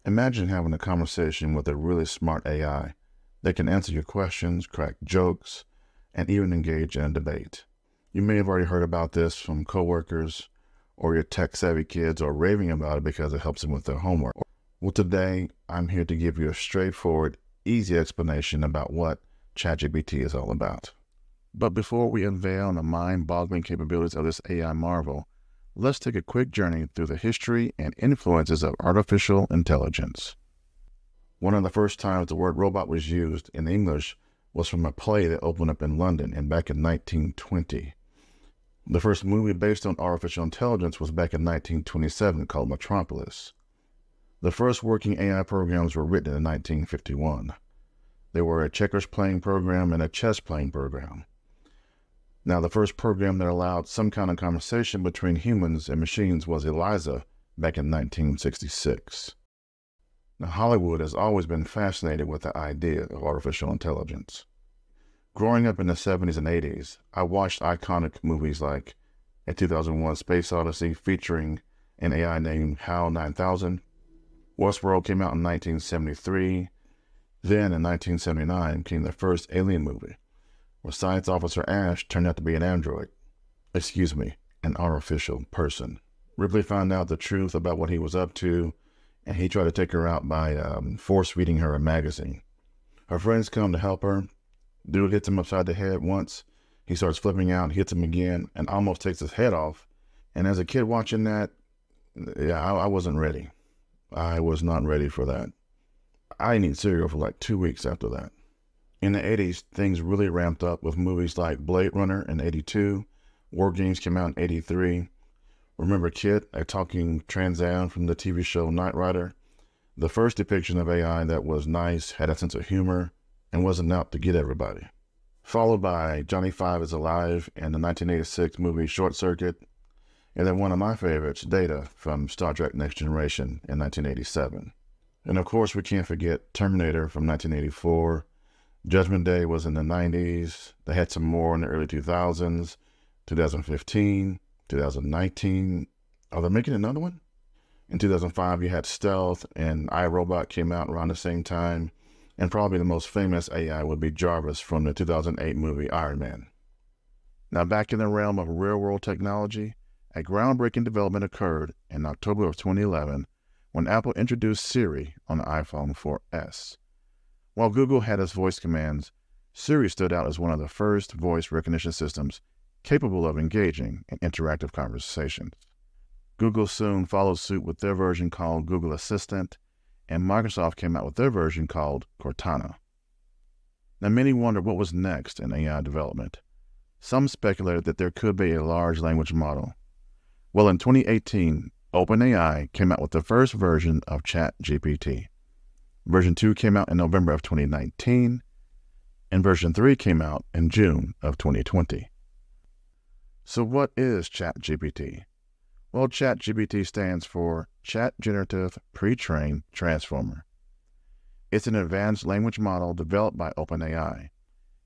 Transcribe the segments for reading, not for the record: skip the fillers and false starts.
Imagine having a conversation with a really smart AI that can answer your questions, crack jokes, and even engage in a debate. You may have already heard about this from coworkers or your tech-savvy kids are raving about it because it helps them with their homework. Well, today, I'm here to give you a straightforward, easy explanation about what ChatGPT is all about. But before we unveil the mind-boggling capabilities of this AI marvel, let's take a quick journey through the history and influences of artificial intelligence. One of the first times the word robot was used in English was from a play that opened up in London back in 1920. The first movie based on artificial intelligence was back in 1927 called Metropolis. The first working AI programs were written in 1951. They were a checkers playing program and a chess playing program. Now, the first program that allowed some kind of conversation between humans and machines was Eliza back in 1966. Now, Hollywood has always been fascinated with the idea of artificial intelligence. Growing up in the 70s and 80s, I watched iconic movies like a 2001 Space Odyssey featuring an AI named HAL 9000. Westworld came out in 1973. Then, in 1979, came the first Alien movie, where Science Officer Ash turned out to be an android. An artificial person. Ripley found out the truth about what he was up to, and he tried to take her out by force-feeding her a magazine. Her friends come to help her. Dude hits him upside the head once. He starts flipping out, hits him again, and almost takes his head off. And as a kid watching that, I wasn't ready. I was not ready for that. I didn't eat cereal for like 2 weeks after that. In the 80s, things really ramped up with movies like Blade Runner in 82. War Games came out in 83. Remember Kit, a talking Trans-Am from the TV show Knight Rider? The first depiction of AI that was nice, had a sense of humor, and wasn't out to get everybody. Followed by Johnny Five is Alive and the 1986 movie Short Circuit, and then one of my favorites, Data, from Star Trek Next Generation in 1987. And of course, we can't forget Terminator from 1984. Judgment Day was in the 90s. They had some more in the early 2000s, 2015, 2019. Are they making another one? In 2005, you had Stealth, and iRobot came out around the same time. And probably the most famous AI would be Jarvis from the 2008 movie Iron Man. Now, back in the realm of real-world technology, a groundbreaking development occurred in October of 2011 when Apple introduced Siri on the iPhone 4S. While Google had its voice commands, Siri stood out as one of the first voice recognition systems capable of engaging in interactive conversations. Google soon followed suit with their version called Google Assistant, and Microsoft came out with their version called Cortana. Now, many wonder what was next in AI development. Some speculated that there could be a large language model. Well, in 2018, OpenAI came out with the first version of ChatGPT. Version 2 came out in November of 2019, and version 3 came out in June of 2020. So what is ChatGPT? Well, ChatGPT stands for Chat Generative Pre-trained Transformer. It's an advanced language model developed by OpenAI.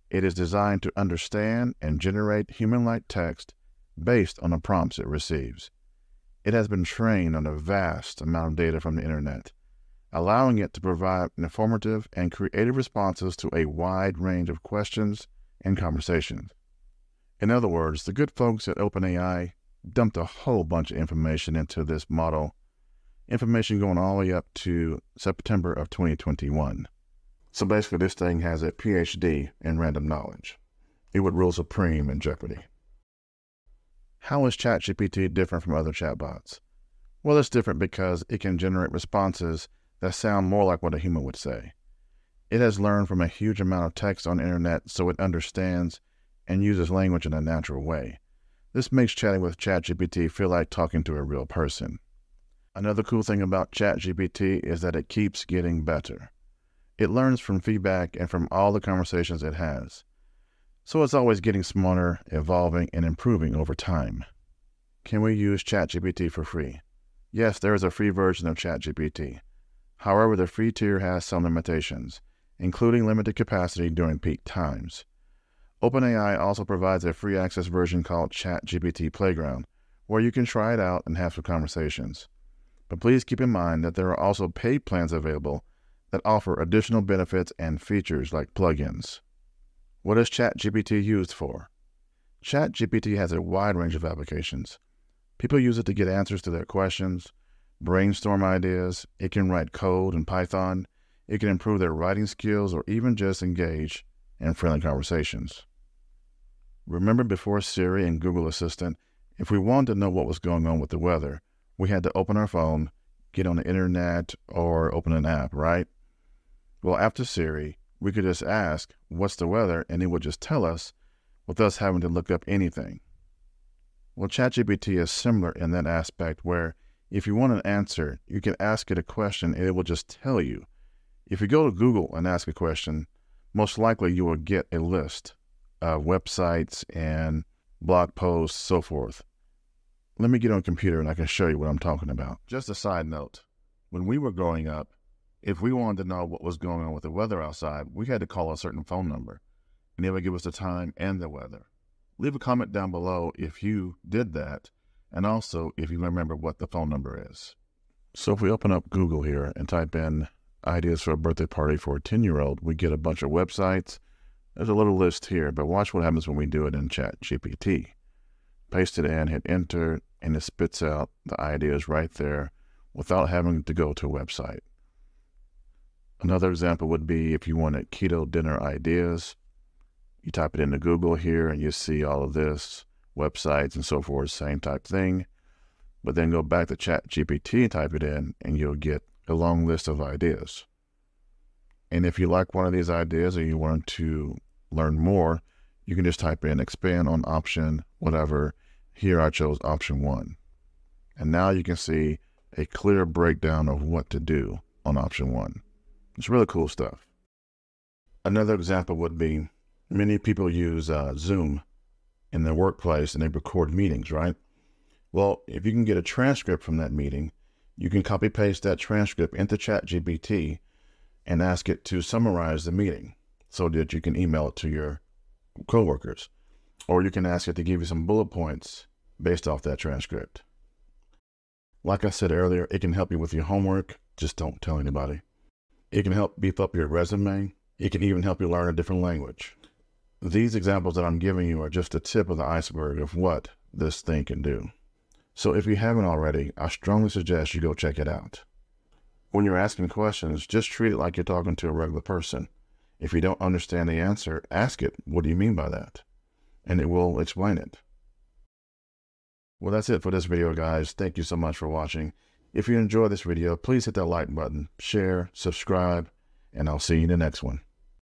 It is designed to understand and generate human-like text based on the prompts it receives. It has been trained on a vast amount of data from the internet, allowing it to provide informative and creative responses to a wide range of questions and conversations. In other words, the good folks at OpenAI dumped a whole bunch of information into this model, information going all the way up to September of 2021. So basically, this thing has a PhD in random knowledge. It would rule supreme in Jeopardy. How is ChatGPT different from other chatbots? Well, it's different because it can generate responses that sound more like what a human would say. It has learned from a huge amount of text on the internet, so it understands and uses language in a natural way. This makes chatting with ChatGPT feel like talking to a real person. Another cool thing about ChatGPT is that it keeps getting better. It learns from feedback and from all the conversations it has. So it's always getting smarter, evolving, and improving over time. Can we use ChatGPT for free? Yes, there is a free version of ChatGPT. However, the free tier has some limitations, including limited capacity during peak times. OpenAI also provides a free access version called ChatGPT Playground, where you can try it out and have some conversations. But please keep in mind that there are also paid plans available that offer additional benefits and features like plugins. What is ChatGPT used for? ChatGPT has a wide range of applications. People use it to get answers to their questions, brainstorm ideas, it can write code in Python, it can improve their writing skills, or even just engage in friendly conversations. Remember before Siri and Google Assistant, if we wanted to know what was going on with the weather, we had to open our phone, get on the internet, or open an app, right? Well, after Siri, we could just ask, what's the weather? And it would just tell us with us having to look up anything. Well, ChatGPT is similar in that aspect where if you want an answer, you can ask it a question and it will just tell you. If you go to Google and ask a question, most likely you will get a list of websites and blog posts, so forth. Let me get on a computer and I can show you what I'm talking about. Just a side note, when we were growing up, if we wanted to know what was going on with the weather outside, we had to call a certain phone number and they would give us the time and the weather. Leave a comment down below if you did that and also if you remember what the phone number is. So if we open up Google here and type in ideas for a birthday party for a 10-year-old, we get a bunch of websites. There's a little list here, but watch what happens when we do it in ChatGPT. Paste it in, hit enter, and it spits out the ideas right there without having to go to a website. Another example would be if you wanted keto dinner ideas. You type it into Google here and you see all of this, websites and so forth, same type thing. But then go back to ChatGPT and type it in and you'll get a long list of ideas. And if you like one of these ideas or you want to learn more, you can just type in expand on option, whatever. Here I chose option 1. And now you can see a clear breakdown of what to do on option 1. It's really cool stuff. Another example would be many people use Zoom in their workplace and they record meetings, right? Well, if you can get a transcript from that meeting, you can copy paste that transcript into ChatGPT and ask it to summarize the meeting so that you can email it to your coworkers. Or you can ask it to give you some bullet points based off that transcript. Like I said earlier, it can help you with your homework. Just don't tell anybody. It can help beef up your resume. It can even help you learn a different language. These examples that I'm giving you are just the tip of the iceberg of what this thing can do. So if you haven't already, I strongly suggest you go check it out. When you're asking questions, just treat it like you're talking to a regular person. If you don't understand the answer, ask it, what do you mean by that? And it will explain it. Well, that's it for this video, guys. Thank you so much for watching. If you enjoyed this video, please hit that like button, share, subscribe, and I'll see you in the next one.